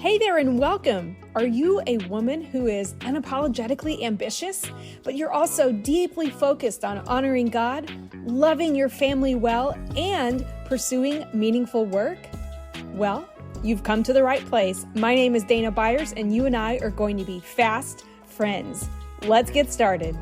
Hey there and welcome. Are you a woman who is unapologetically ambitious, but you're also deeply focused on honoring God, loving your family well, and pursuing meaningful work? Well, you've come to the right place. My name is Dana Byers, and you and I are going to be fast friends. Let's get started.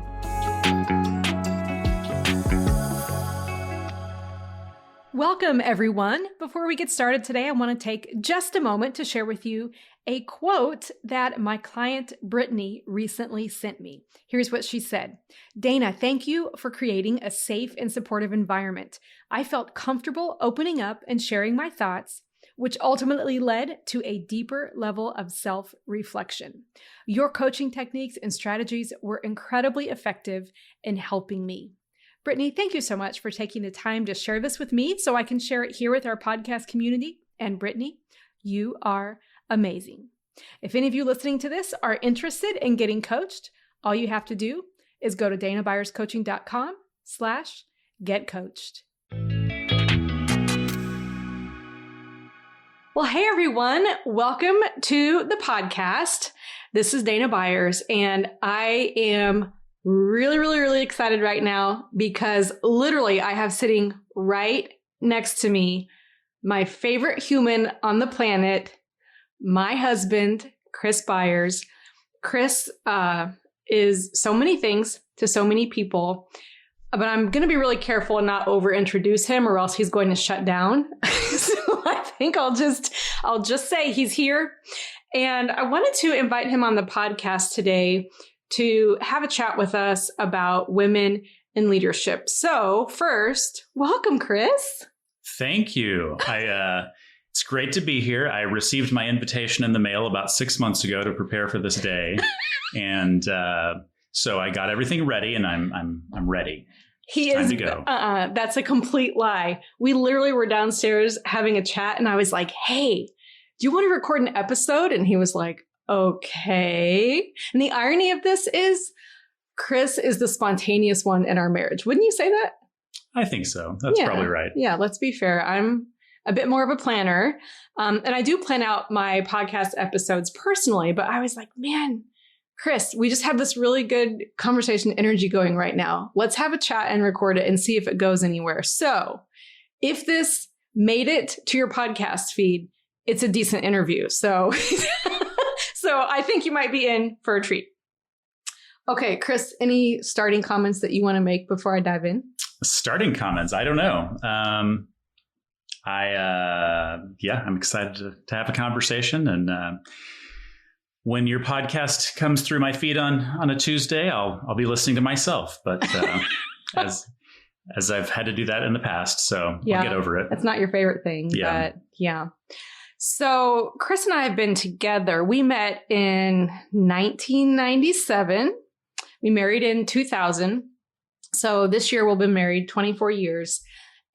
Welcome, everyone. Before we get started today, I want to take just a moment to share with you a quote that my client Brittany recently sent me. Here's what she said. Dana, thank you for creating a safe and supportive environment. I felt comfortable opening up and sharing my thoughts, which ultimately led to a deeper level of self-reflection. Your coaching techniques and strategies were incredibly effective in helping me. Brittany, thank you so much for taking the time to share this with me so I can share it here with our podcast community. And Brittany, you are amazing. If any of you listening to this are interested in getting coached, all you have to do is go to danabyers.coaching.com/getcoached. Well, hey everyone, welcome to the podcast. This is Dana Byers, and I am really excited right now because literally I have sitting right next to me my favorite human on the planet, my husband, Chris Byers. Chris is so many things to so many people, but I'm going to be really careful and not over introduce him or else he's going to shut down. So I think I'll just say he's here. And I wanted to invite him on the podcast today to have a chat with us about women in leadership. So first, welcome, Chris. Thank you. It's great to be here. I received my invitation in the mail about 6 months ago to prepare for this day. And so I got everything ready and I'm ready. Time to go. That's a complete lie. We literally were downstairs having a chat and I was like, hey, do you want to record an episode? And he was like, okay. And the irony of this is Chris is the spontaneous one in our marriage. Wouldn't you say that? I think so. That's probably right. Yeah, let's be fair. I'm a bit more of a planner. And I do plan out my podcast episodes personally, but I was like, man, Chris, we just have this really good conversation energy going right now. Let's have a chat and record it and see if it goes anywhere. So if this made it to your podcast feed, it's a decent interview. So I think you might be in for a treat. Okay, Chris, any starting comments that you want to make before I dive in? Starting comments? I don't know. I'm excited to have a conversation. And when your podcast comes through my feed on a Tuesday, I'll be listening to myself. But as I've had to do that in the past, so I'll get over it. It's not your favorite thing, but yeah. So Chris and I have been together. We met in 1997. We married in 2000. So this year we'll be married 24 years.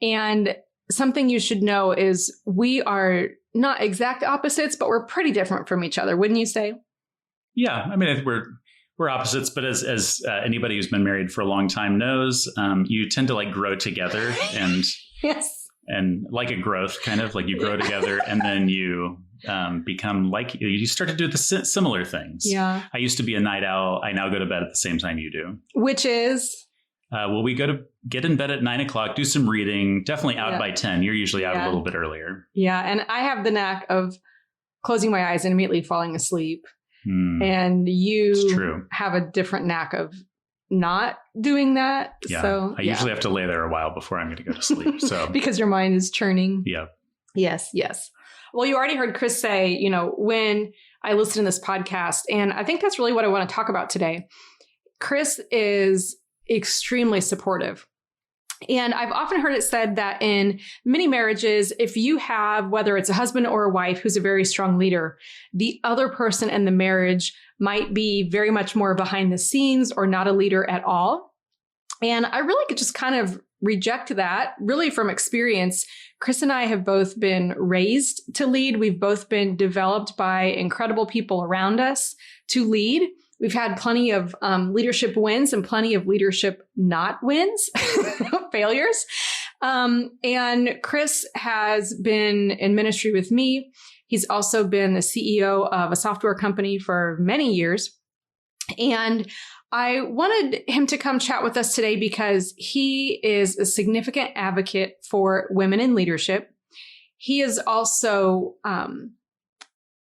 And something you should know is we are not exact opposites, but we're pretty different from each other. Wouldn't you say? Yeah. I mean, I think we're opposites, but as anybody who's been married for a long time knows, you tend to like grow together and yes. And like a growth, kind of like you grow together and then you become like you start to do the similar things. Yeah. I used to be a night owl. I now go to bed at the same time you do. Which is? We go to get in bed at 9 o'clock, do some reading, definitely out by 10. You're usually out a little bit earlier. Yeah. And I have the knack of closing my eyes and immediately falling asleep. And you have a different knack of not doing that. Yeah. So I usually have to lay there a while before I'm going to go to sleep. So because your mind is churning. Yeah. Yes. Well, you already heard Chris say, when I listened to this podcast, and I think that's really what I want to talk about today. Chris is extremely supportive. And I've often heard it said that in many marriages, if you have, whether it's a husband or a wife who's a very strong leader, the other person in the marriage might be very much more behind the scenes or not a leader at all. And I really could just kind of reject that really from experience. Chris and I have both been raised to lead. We've both been developed by incredible people around us to lead. We've had plenty of leadership wins and plenty of leadership not wins, failures. And Chris has been in ministry with me. He's also been the CEO of a software company for many years. And I wanted him to come chat with us today because he is a significant advocate for women in leadership. He is also,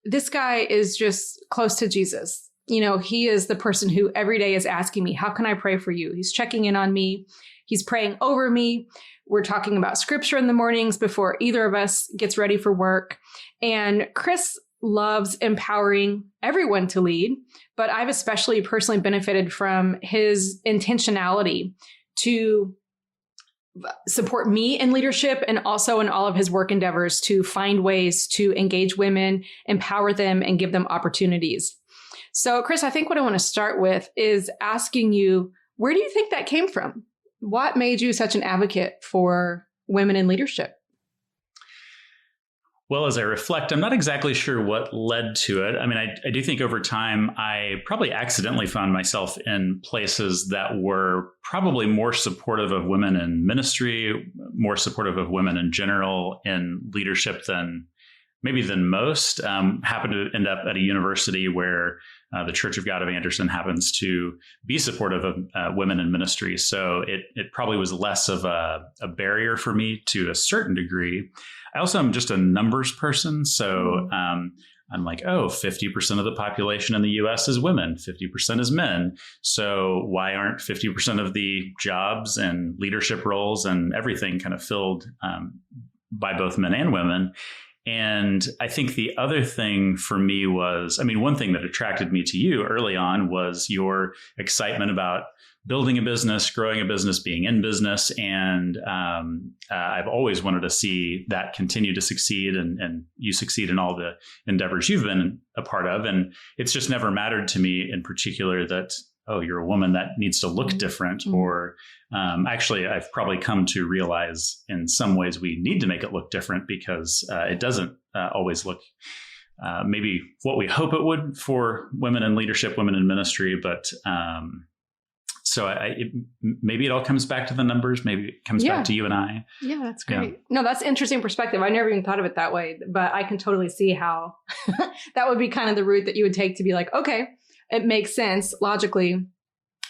this guy is just close to Jesus. He is the person who every day is asking me, how can I pray for you? He's checking in on me. He's praying over me. We're talking about scripture in the mornings before either of us gets ready for work. And Chris loves empowering everyone to lead, but I've especially personally benefited from his intentionality to support me in leadership and also in all of his work endeavors to find ways to engage women, empower them, and give them opportunities. So, Chris, I think what I want to start with is asking you, where do you think that came from? What made you such an advocate for women in leadership? Well, as I reflect, I'm not exactly sure what led to it. I mean, I do think over time, I probably accidentally found myself in places that were probably more supportive of women in ministry, more supportive of women in general in leadership than most. Happened to end up at a university where the Church of God of Anderson happens to be supportive of women in ministry. So it probably was less of a barrier for me to a certain degree. I also am just a numbers person. So I'm like, 50% of the population in the US is women, 50% is men. So why aren't 50% of the jobs and leadership roles and everything kind of filled by both men and women? And I think the other thing for me was, one thing that attracted me to you early on was your excitement about building a business, growing a business, being in business. And I've always wanted to see that continue to succeed and you succeed in all the endeavors you've been a part of. And it's just never mattered to me in particular that, you're a woman, that needs to look different. Or actually, I've probably come to realize in some ways we need to make it look different because it doesn't always look maybe what we hope it would for women in leadership, women in ministry. But so maybe it all comes back to the numbers. Maybe it comes back to you and I. Yeah, that's great. No, that's an interesting perspective. I never even thought of it that way, but I can totally see how that would be kind of the route that you would take to be like, okay, it makes sense logically.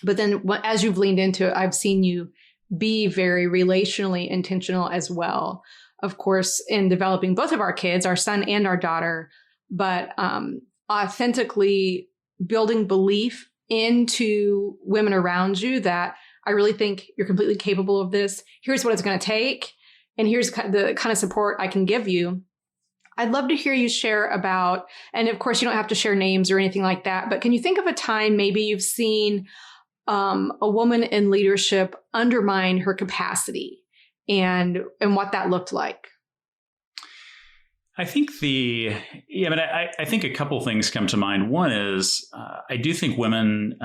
But then as you've leaned into it, I've seen you be very relationally intentional as well. Of course, in developing both of our kids, our son and our daughter, but authentically building belief into women around you that I really think you're completely capable of this. Here's what it's going to take. And here's the kind of support I can give you. I'd love to hear you share about, and of course you don't have to share names or anything like that, but can you think of a time maybe you've seen a woman in leadership undermine her capacity and what that looked like? I think I think a couple things come to mind. One is I do think women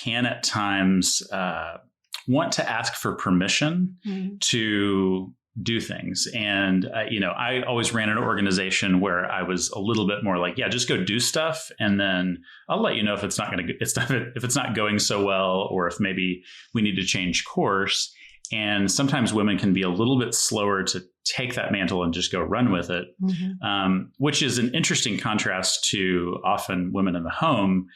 can at times want to ask for permission to do things. And, I always ran an organization where I was a little bit more like, just go do stuff. And then I'll let you know if it's not going so well, or if maybe we need to change course. And sometimes women can be a little bit slower to take that mantle and just go run with it, which is an interesting contrast to often women in the home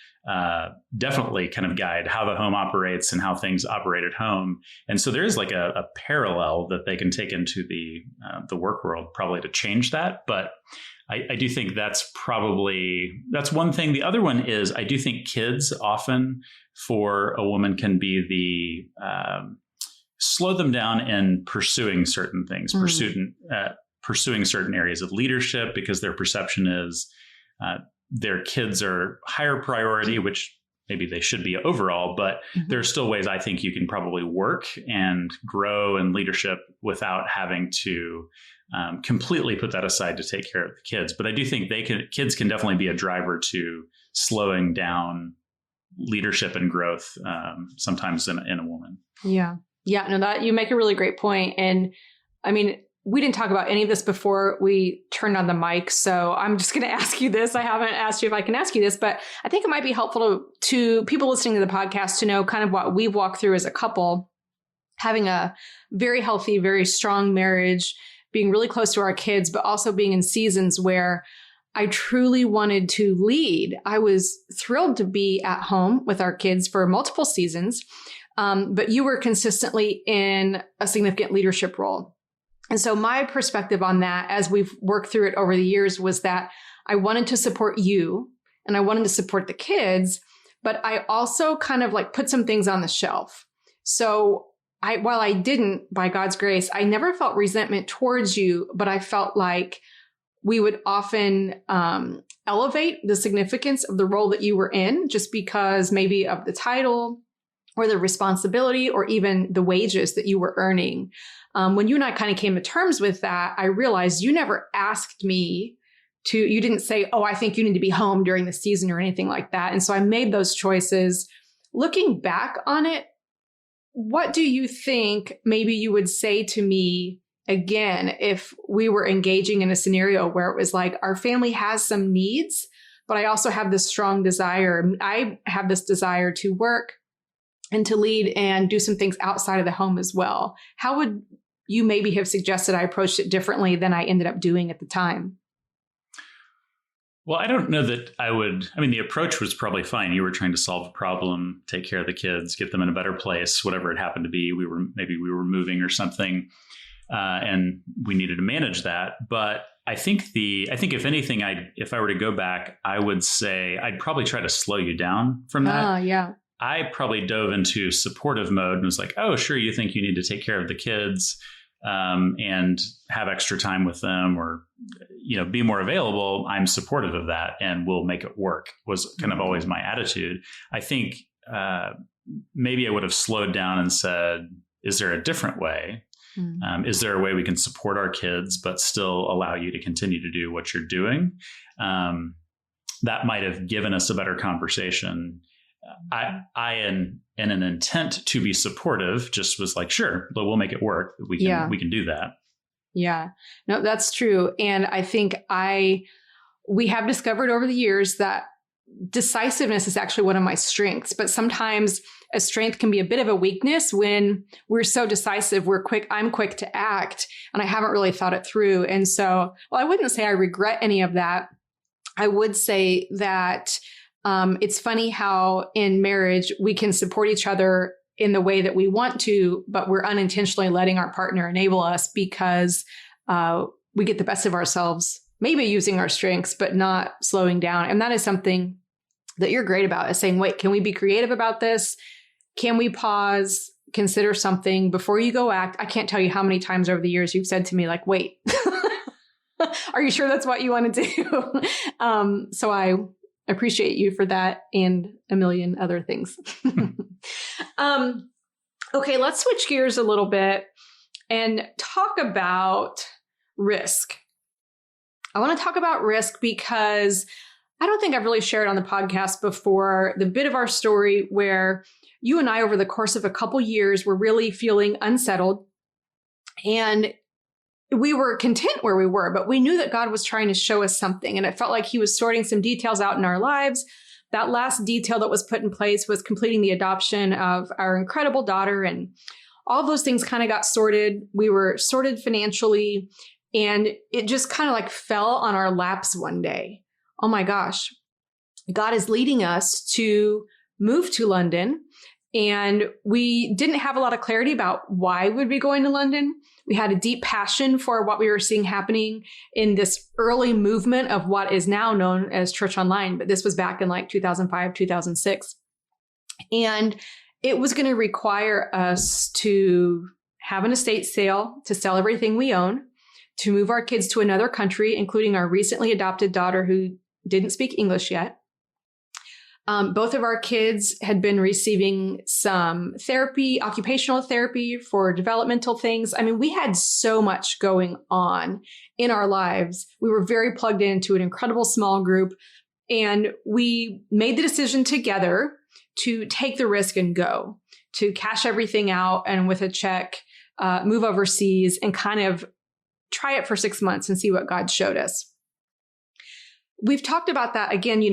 definitely kind of guide how the home operates and how things operate at home. And so there is like a parallel that they can take into the work world probably to change that. But I do think that's one thing. The other one is I do think kids often for a woman can be the slow them down in pursuing certain things, pursuing certain areas of leadership because their perception is their kids are higher priority, which maybe they should be overall, but there are still ways I think you can probably work and grow in leadership without having to completely put that aside to take care of the kids. But I do think kids can definitely be a driver to slowing down leadership and growth sometimes in a woman. Yeah. Yeah, no, that you make a really great point. And we didn't talk about any of this before we turned on the mic. So I'm just going to ask you this. I haven't asked you if I can ask you this, but I think it might be helpful to people listening to the podcast to know kind of what we've walked through as a couple, having a very healthy, very strong marriage, being really close to our kids, but also being in seasons where I truly wanted to lead. I was thrilled to be at home with our kids for multiple seasons, but you were consistently in a significant leadership role. And so my perspective on that, as we've worked through it over the years, was that I wanted to support you and I wanted to support the kids, but I also kind of like put some things on the shelf. So while I didn't, by God's grace, I never felt resentment towards you, but I felt like we would often elevate the significance of the role that you were in just because maybe of the title or the responsibility or even the wages that you were earning. When you and I kind of came to terms with that, I realized you never asked me you didn't say, oh, I think you need to be home during the season or anything like that. And so I made those choices. Looking back on it, what do you think maybe you would say to me again if we were engaging in a scenario where it was like our family has some needs, but I also have this strong desire. I have this desire to work and to lead and do some things outside of the home as well. How would you maybe have suggested I approached it differently than I ended up doing at the time? Well, I don't know that I would. I mean, the approach was probably fine. You were trying to solve a problem, take care of the kids, get them in a better place, whatever it happened to be. We were moving or something, and we needed to manage that. But I think if anything, if I were to go back, I would say I'd probably try to slow you down from that. Yeah. I probably dove into supportive mode and was like, oh, sure, you think you need to take care of the kids and have extra time with them or, be more available. I'm supportive of that and we'll make it work was kind of always my attitude. I think maybe I would have slowed down and said, is there a different way? Is there a way we can support our kids, but still allow you to continue to do what you're doing? That might have given us a better conversation. I in an intent to be supportive, just was like, sure, but we'll make it work. We can do that. Yeah, no, that's true. And I think we have discovered over the years that decisiveness is actually one of my strengths, but sometimes a strength can be a bit of a weakness when we're so decisive. I'm quick to act and I haven't really thought it through. And so, I wouldn't say I regret any of that. I would say that it's funny how in marriage we can support each other in the way that we want to, but we're unintentionally letting our partner enable us because we get the best of ourselves, maybe using our strengths, but not slowing down. And that is something that you're great about, is saying, wait, can we be creative about this? Can we pause, consider something before you go act? I can't tell you how many times over the years you've said to me, like, wait, are you sure that's what you want to do? So I appreciate you for that and a million other things. Okay, let's switch gears a little bit and talk about risk. I want to talk about risk because I don't think I've really shared on the podcast before the bit of our story where you and I, over the course of a couple years, were really feeling unsettled. And we were content where we were, but we knew that God was trying to show us something. And it felt like he was sorting some details out in our lives. That last detail that was put in place was completing the adoption of our incredible daughter. And all of those things kind of got sorted. We were sorted financially. And it just kind of like fell on our laps one day. Oh my gosh, God is leading us to move to London. And we didn't have a lot of clarity about why we'd be going to London. We had a deep passion for what we were seeing happening in this early movement of what is now known as Church Online. But this was back in like 2005, 2006. And it was going to require us to have an estate sale, to sell everything we own, to move our kids to another country, including our recently adopted daughter who didn't speak English yet. Both of our kids had been receiving some therapy, occupational therapy for developmental things. I mean, we had so much going on in our lives. We were very plugged into an incredible small group, and we made the decision together to take the risk and go, to cash everything out and with a check, move overseas and kind of try it for 6 months and see what God showed us. We've talked about that again,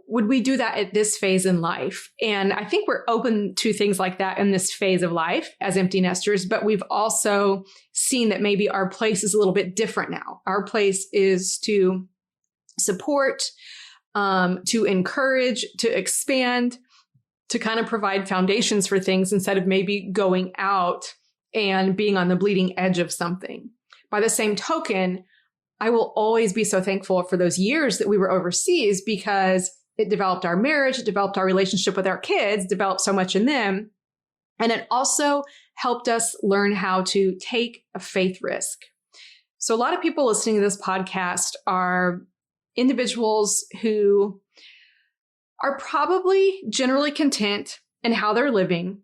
would we do that at this phase in life? And I think we're open to things like that in this phase of life as empty nesters, but we've also seen that maybe our place is a little bit different now. Our place is to support, to encourage, to expand, to kind of provide foundations for things instead of maybe going out and being on the bleeding edge of something. By the same token, I will always be so thankful for those years that we were overseas because it developed our marriage, it developed our relationship with our kids, developed so much in them. And it also helped us learn how to take a faith risk. So a lot of people listening to this podcast are individuals who are probably generally content in how they're living.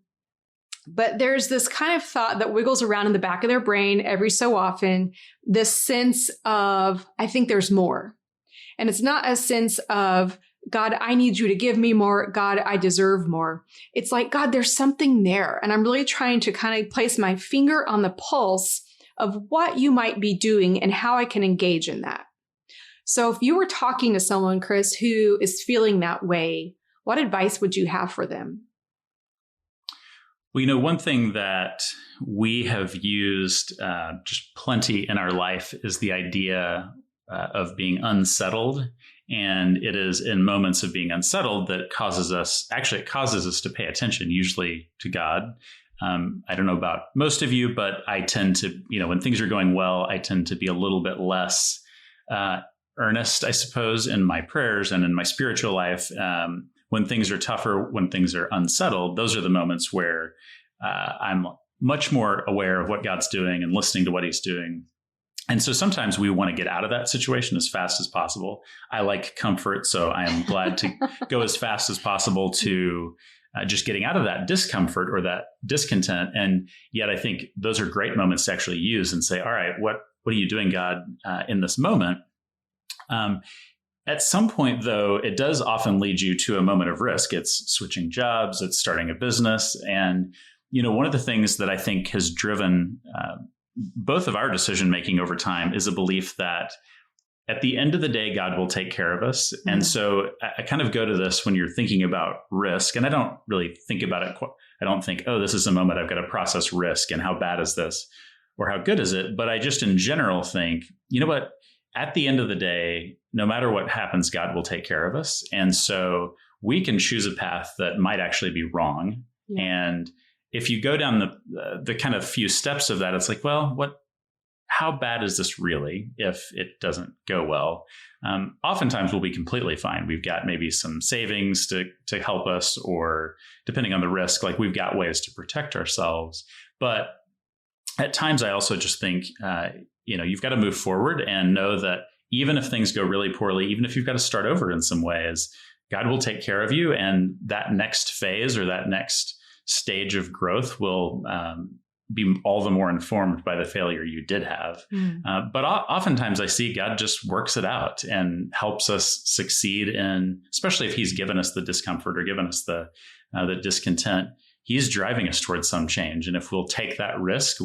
But there's this kind of thought that wiggles around in the back of their brain every so often, this sense of, I think there's more. And it's not a sense of, God, I need you to give me more. God, I deserve more. It's like, God, there's something there. And I'm really trying to kind of place my finger on the pulse of what you might be doing and how I can engage in that. So if you were talking to someone, Chris, who is feeling that way, what advice would you have for them? Well, one thing that we have used just plenty in our life is the idea of being unsettled. And it is in moments of being unsettled that it causes us to pay attention, usually to God. I don't know about most of you, but I tend to, when things are going well, I tend to be a little bit less earnest, I suppose, in my prayers and in my spiritual life. When things are tougher, when things are unsettled, those are the moments where I'm much more aware of what God's doing and listening to what he's doing. And so sometimes we want to get out of that situation as fast as possible. I like comfort, so I am glad to go as fast as possible to just getting out of that discomfort or that discontent. And yet I think those are great moments to actually use and say, all right, what are you doing, God, in this moment? At some point, though, it does often lead you to a moment of risk. It's switching jobs, it's starting a business. And, one of the things that I think has driven both of our decision making over time is a belief that at the end of the day, God will take care of us. Mm-hmm. And so I kind of go to this when you're thinking about risk, and I don't really think about it. I don't think, oh, this is a moment I've got to process risk and how bad is this or how good is it? But I just in general think, what? At the end of the day, no matter what happens, God will take care of us. And so we can choose a path that might actually be wrong. Yeah. And if you go down the kind of few steps of that, it's like, well, how bad is this really if it doesn't go well? Oftentimes we'll be completely fine. We've got maybe some savings to help us, or depending on the risk, like we've got ways to protect ourselves. But at times I also just think, you've got to move forward and know that even if things go really poorly, even if you've got to start over in some ways, God will take care of you. And that next phase or that next stage of growth will be all the more informed by the failure you did have. But oftentimes I see God just works it out and helps us succeed in, especially if he's given us the discomfort or given us the discontent, he's driving us towards some change. And if we'll take that risk,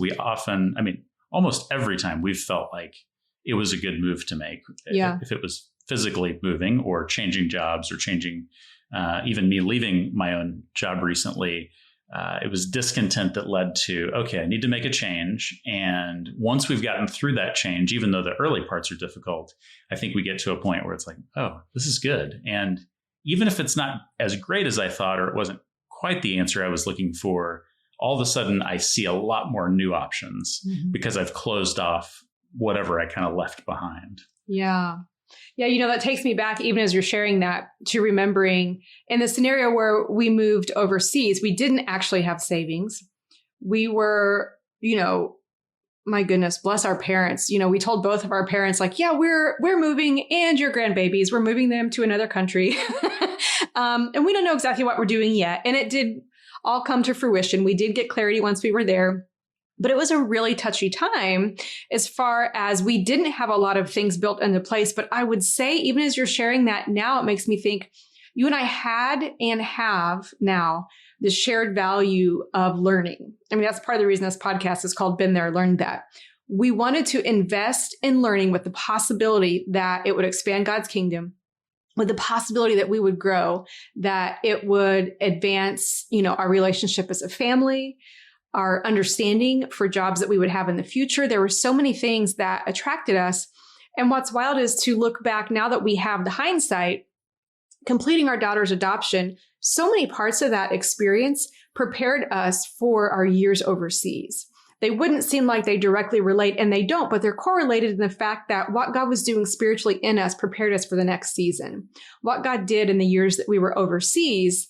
almost every time we've felt like it was a good move to make. Yeah. If it was physically moving or changing jobs or changing, even me leaving my own job recently, it was discontent that led to, okay, I need to make a change. And once we've gotten through that change, even though the early parts are difficult, I think we get to a point where it's like, oh, this is good. And even if it's not as great as I thought, or it wasn't quite the answer I was looking for, all of a sudden I see a lot more new options because I've closed off whatever I kind of left behind. Yeah. Yeah. That takes me back, even as you're sharing that, to remembering in the scenario where we moved overseas, we didn't actually have savings. We were, my goodness, bless our parents. We told both of our parents, like, yeah, we're moving, and your grandbabies, we're moving them to another country. And we don't know exactly what we're doing yet. And it did all come to fruition. We did get clarity once we were there. But it was a really touchy time as far as we didn't have a lot of things built into place. But I would say, even as you're sharing that now, it makes me think you and I had and have now the shared value of learning. That's part of the reason this podcast is called Been There, Learned That. We wanted to invest in learning with the possibility that it would expand God's kingdom, with the possibility that we would grow, that it would advance, our relationship as a family, our understanding for jobs that we would have in the future. There were so many things that attracted us. And what's wild is to look back now that we have the hindsight, completing our daughter's adoption, so many parts of that experience prepared us for our years overseas. They wouldn't seem like they directly relate, and they don't, but they're correlated in the fact that what God was doing spiritually in us prepared us for the next season. What God did in the years that we were overseas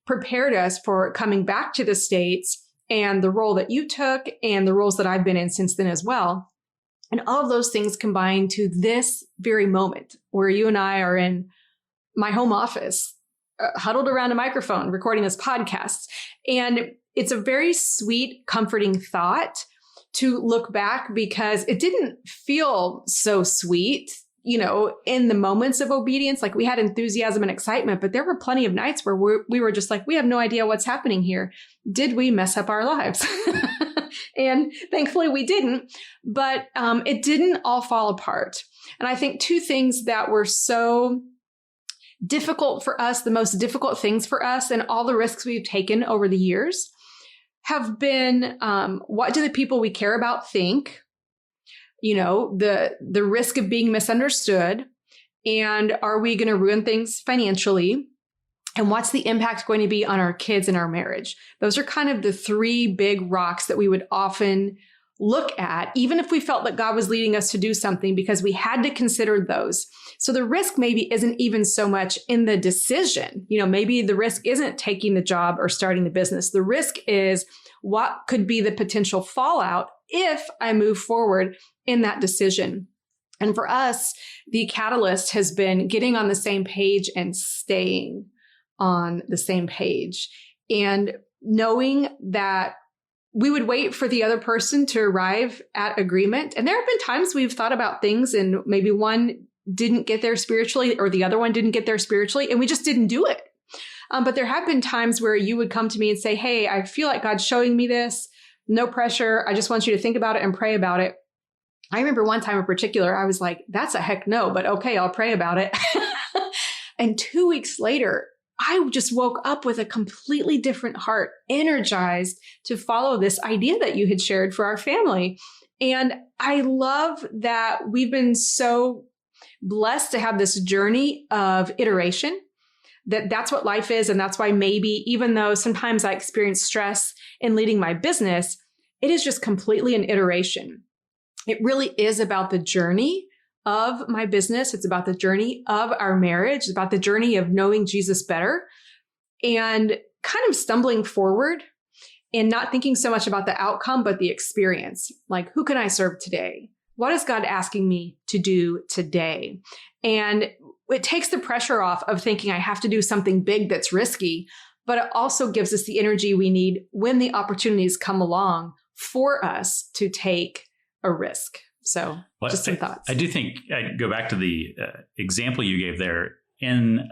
prepared us for coming back to the States and the role that you took and the roles that I've been in since then as well. And all of those things combined to this very moment where you and I are in my home office, huddled around a microphone, recording this podcast. And it's a very sweet, comforting thought to look back, because it didn't feel so sweet, in the moments of obedience. Like, we had enthusiasm and excitement, but there were plenty of nights where we were just like, we have no idea what's happening here. Did we mess up our lives? And thankfully we didn't, but it didn't all fall apart. And I think two things that were so difficult for us, the most difficult things for us, and all the risks we've taken over the years have been, what do the people we care about think? The risk of being misunderstood, and are we going to ruin things financially? And what's the impact going to be on our kids and our marriage? Those are kind of the three big rocks that we would often look at, even if we felt that God was leading us to do something, because we had to consider those. So the risk maybe isn't even so much in the decision. Maybe the risk isn't taking the job or starting the business. The risk is what could be the potential fallout if I move forward in that decision. And for us, the catalyst has been getting on the same page and staying on the same page, and knowing that we would wait for the other person to arrive at agreement. And there have been times we've thought about things and maybe one didn't get there spiritually or the other one didn't get there spiritually, and we just didn't do it. But there have been times where you would come to me and say, hey, I feel like God's showing me this. No pressure. I just want you to think about it and pray about it. I remember one time in particular, I was like, that's a heck no, but okay, I'll pray about it. And 2 weeks later, I just woke up with a completely different heart, energized to follow this idea that you had shared for our family. And I love that we've been so blessed to have this journey of iteration, that's what life is. And that's why maybe, even though sometimes I experience stress in leading my business, it is just completely an iteration. It really is about the journey of my business. It's about the journey of our marriage. It's about the journey of knowing Jesus better and kind of stumbling forward and not thinking so much about the outcome, but the experience. Like, who can I serve today? What is God asking me to do today? And it takes the pressure off of thinking I have to do something big that's risky, but it also gives us the energy we need when the opportunities come along for us to take a risk. So just some thoughts. I do think I go back to the example you gave there in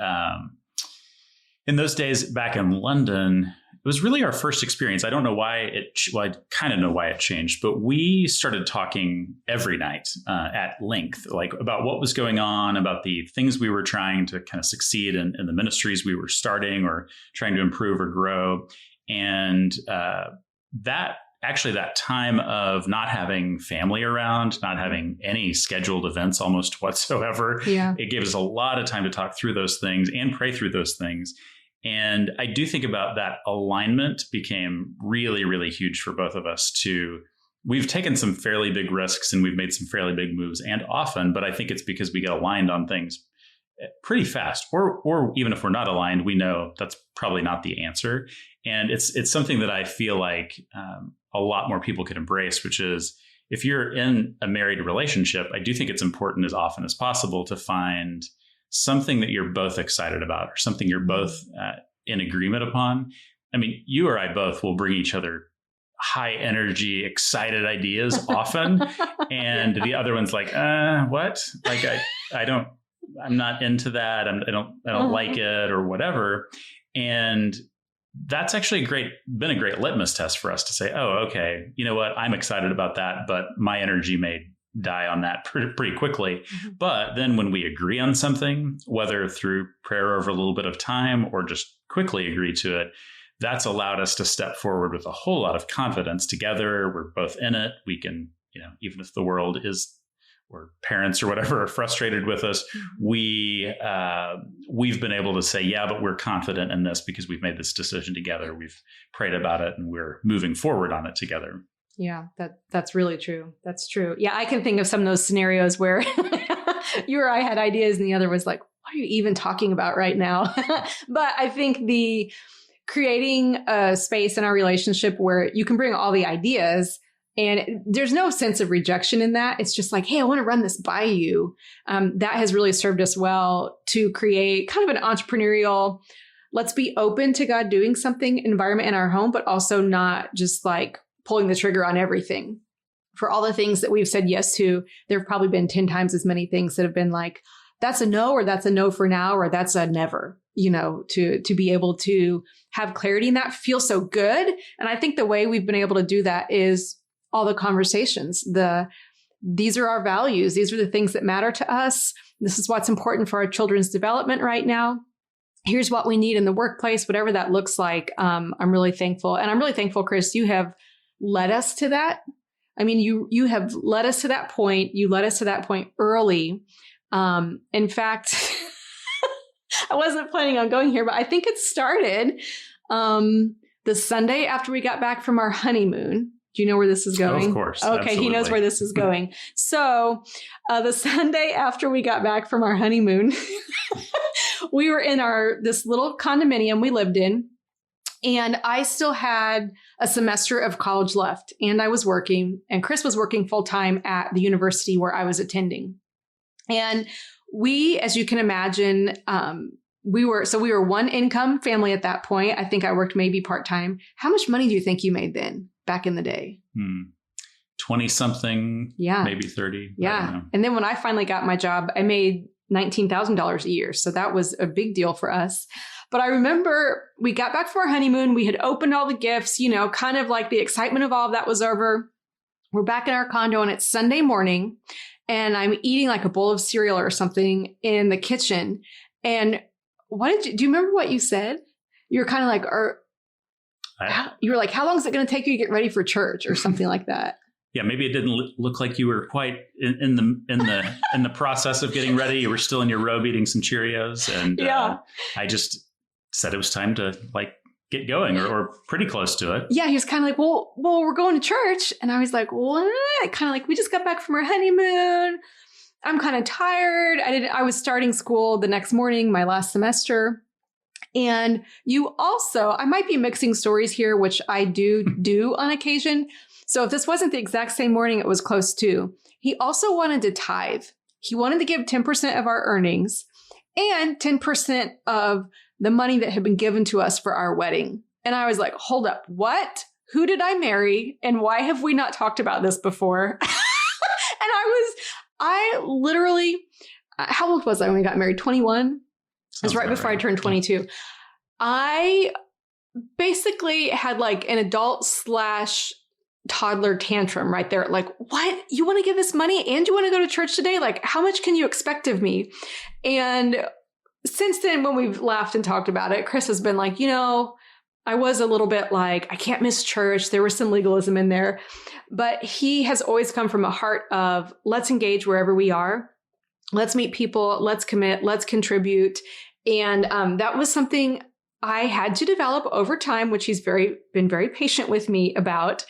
those days back in London. It was really our first experience. I don't know why I kind of know why it changed, but we started talking every night at length, like about what was going on, about the things we were trying to kind of succeed in the ministries we were starting or trying to improve or grow. And that time of not having family around, not having any scheduled events almost whatsoever, It gave us a lot of time to talk through those things and pray through those things. And I do think about that alignment became really, really huge for both of us we've taken some fairly big risks and we've made some fairly big moves and often, but I think it's because we get aligned on things pretty fast, or even if we're not aligned, we know that's probably not the answer. And it's something that I feel like a lot more people could embrace, which is if you're in a married relationship, I do think it's important as often as possible to find something that you're both excited about or something you're both in agreement upon. I mean, you or I both will bring each other high energy, excited ideas often. And the other one's like, what? Like, I'm not into that. I don't like it or whatever. And that's actually been a great litmus test for us to say, oh, okay, you know what? I'm excited about that, but my energy may die on that pretty quickly. Mm-hmm. But then when we agree on something, whether through prayer over a little bit of time or just quickly agree to it, that's allowed us to step forward with a whole lot of confidence together. We're both in it. We can, even if the world is parents or whatever are frustrated with us, we've been able to say, yeah, but we're confident in this because we've made this decision together. We've prayed about it and we're moving forward on it together. Yeah, that's really true. That's true. Yeah, I can think of some of those scenarios where you or I had ideas and the other was like, what are you even talking about right now? But I think the creating a space in our relationship where you can bring all the ideas and there's no sense of rejection in that. It's just like, hey, I want to run this by you. That has really served us well to create kind of an entrepreneurial, let's be open to God doing something environment in our home, but also not just like pulling the trigger on everything. For all the things that we've said yes to, there have probably been 10 times as many things that have been like, that's a no, or that's a no for now, or that's a never, to be able to have clarity in that feels so good. And I think the way we've been able to do that is all the conversations. These are our values. These are the things that matter to us. This is what's important for our children's development right now. Here's what we need in the workplace, whatever that looks like. I'm really thankful. And I'm really thankful, Chris, you have led us to that. I mean, you have led us to that point. You led us to that point early. In fact, I wasn't planning on going here, but I think it started the Sunday after we got back from our honeymoon. Do you know where this is going? Oh, of course. Okay, absolutely. He knows where this is going. So the Sunday after we got back from our honeymoon, we were in this little condominium we lived in. And I still had a semester of college left and I was working, and Chris was working full time at the university where I was attending. And we, as you can imagine, we were one income family at that point. I think I worked maybe part-time. How much money do you think you made then back in the day? 20 something, maybe 30. Yeah. And then when I finally got my job, I made $19,000 a year. So that was a big deal for us. But I remember we got back from our honeymoon. We had opened all the gifts, kind of like the excitement of all of that was over. We're back in our condo and it's Sunday morning and I'm eating like a bowl of cereal or something in the kitchen. And do you remember what you said? You were kind of like, you were like, how long is it going to take you to get ready for church or something like that? Yeah, maybe it didn't look like you were quite in the process of getting ready. You were still in your robe eating some Cheerios, and I just said it was time to get going, or pretty close to it. Yeah, he was kind of like, well, we're going to church, and I was like, what? Kind of like, we just got back from our honeymoon. I'm kind of tired. I was starting school the next morning, my last semester. And you also, I might be mixing stories here, which I do on occasion. So if this wasn't the exact same morning, it was close to. He also wanted to tithe. He wanted to give 10% of our earnings and 10% of the money that had been given to us for our wedding. And I was like, hold up, what? Who did I marry? And why have we not talked about this before? And I literally, how old was I when we got married? 21? It was right before I turned 22. I basically had like an adult / toddler tantrum right there. Like, what? You want to give this money and you want to go to church today? Like, how much can you expect of me? And since then, when we've laughed and talked about it, Chris has been like, I was a little bit like, I can't miss church. There was some legalism in there, but he has always come from a heart of let's engage wherever we are. Let's meet people. Let's commit. Let's contribute. And that was something I had to develop over time, which he's been very patient with me about.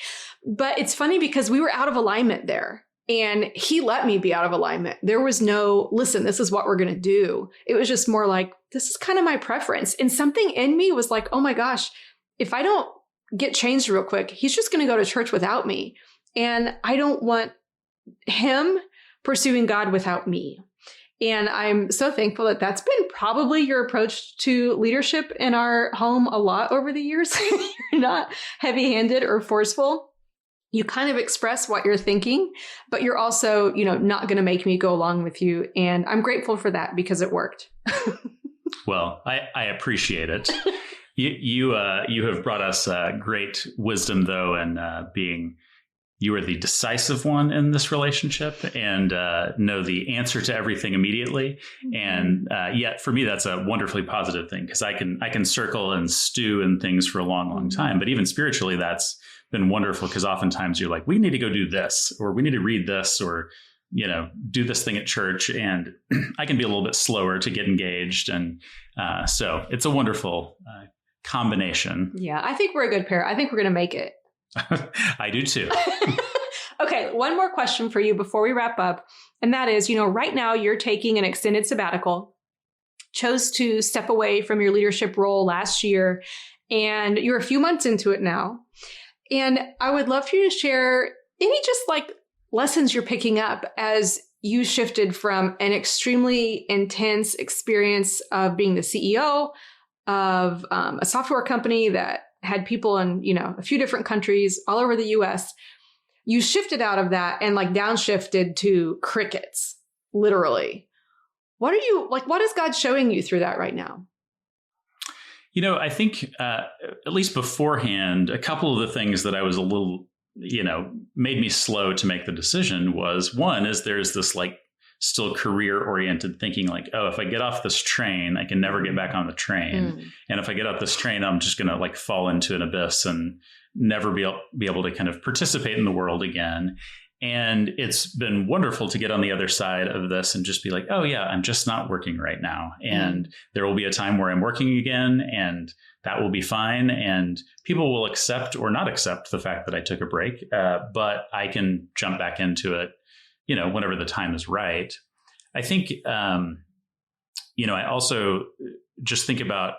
But it's funny because we were out of alignment there. And he let me be out of alignment. There was no, listen, this is what we're going to do. It was just more like, this is kind of my preference. And something in me was like, oh my gosh, if I don't get changed real quick, he's just going to go to church without me. And I don't want him pursuing God without me. And I'm so thankful that that's been probably your approach to leadership in our home a lot over the years. You're not heavy-handed or forceful. You kind of express what you're thinking, but you're also, not going to make me go along with you. And I'm grateful for that because it worked. Well, I appreciate it. You have brought us great wisdom, though, and you are the decisive one in this relationship and know the answer to everything immediately. And yet, for me, that's a wonderfully positive thing because I can circle and stew in things for a long, long time. But even spiritually, that's been wonderful because oftentimes you're like, we need to go do this, or we need to read this, or do this thing at church, and I can be a little bit slower to get engaged. And so it's a wonderful combination. Yeah, I think we're a good pair. I think we're going to make it. I do too. Okay, one more question for you before we wrap up. And that is, right now you're taking an extended sabbatical, chose to step away from your leadership role last year, and you're a few months into it now. And I would love for you to share any just lessons you're picking up as you shifted from an extremely intense experience of being the CEO of a software company that had people in, a few different countries all over the US. You shifted out of that and downshifted to crickets, literally. What is God showing you through that right now? I think at least beforehand, a couple of the things that I was a little, made me slow to make the decision was, one is there's this still career oriented thinking if I get off this train, I can never get back on the train. And if I get off this train, I'm just going to fall into an abyss and never be able to kind of participate in the world again. And it's been wonderful to get on the other side of this and just be oh yeah, I'm just not working right now. And there will be a time where I'm working again, and that will be fine. And people will accept or not accept the fact that I took a break. But I can jump back into it, whenever the time is right. I think, I also just think about,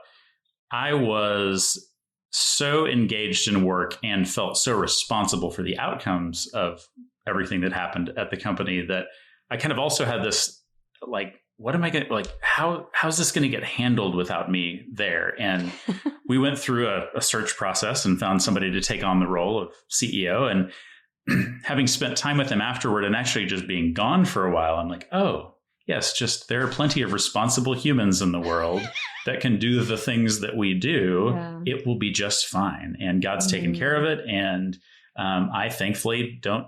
I was so engaged in work and felt so responsible for the outcomes of everything that happened at the company that I kind of also had this, what am I going to, how's this going to get handled without me there? And we went through a search process and found somebody to take on the role of CEO. And having spent time with him afterward and actually just being gone for a while, I'm oh, yes, just there are plenty of responsible humans in the world that can do the things that we do. Yeah. It will be just fine. And God's taken care of it. And I thankfully don't,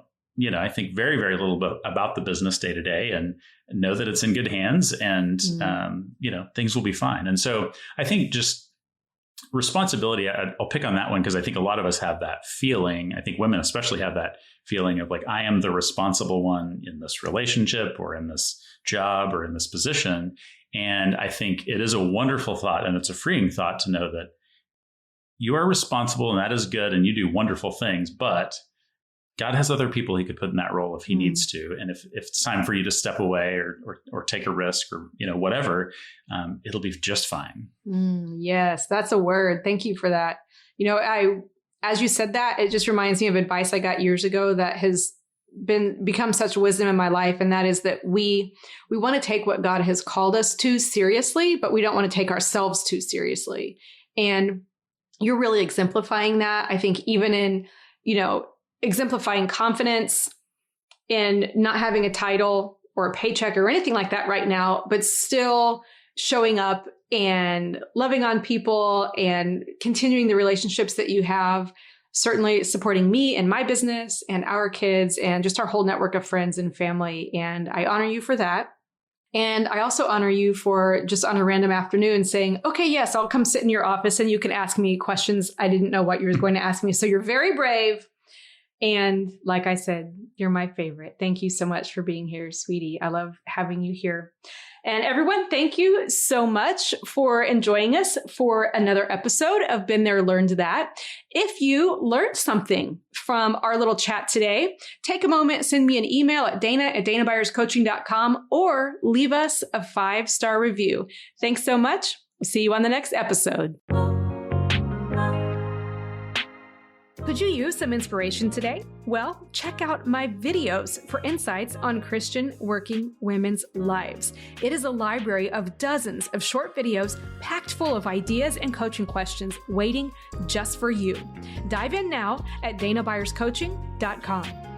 I think very, very little bit about the business day to day and know that it's in good hands and, things will be fine. And so I think just responsibility, I'll pick on that one because I think a lot of us have that feeling. I think women especially have that feeling of I am the responsible one in this relationship or in this job or in this position. And I think it is a wonderful thought, and it's a freeing thought to know that you are responsible and that is good and you do wonderful things, but God has other people he could put in that role if he needs to. And if it's time for you to step away or take a risk or, whatever, it'll be just fine. Yes, that's a word. Thank you for that. As you said that, it just reminds me of advice I got years ago that has become such wisdom in my life. And that is that we want to take what God has called us to seriously, but we don't want to take ourselves too seriously. And you're really exemplifying that. I think even in, exemplifying confidence in not having a title or a paycheck or anything like that right now, but still showing up and loving on people and continuing the relationships that you have, certainly supporting me and my business and our kids and just our whole network of friends and family. And I honor you for that. And I also honor you for just on a random afternoon saying, okay, yes, I'll come sit in your office and you can ask me questions I didn't know what you were going to ask me. So you're very brave. And like I said, you're my favorite. Thank you so much for being here, sweetie. I love having you here. And everyone, thank you so much for joining us for another episode of Been There, Learned That. If you learned something from our little chat today, take a moment, send me an email at dana@danabyers.coaching.com or leave us a 5-star review. Thanks so much. See you on the next episode. Could you use some inspiration today? Well, check out my videos for insights on Christian working women's lives. It is a library of dozens of short videos packed full of ideas and coaching questions waiting just for you. Dive in now at danabyers.coaching.com.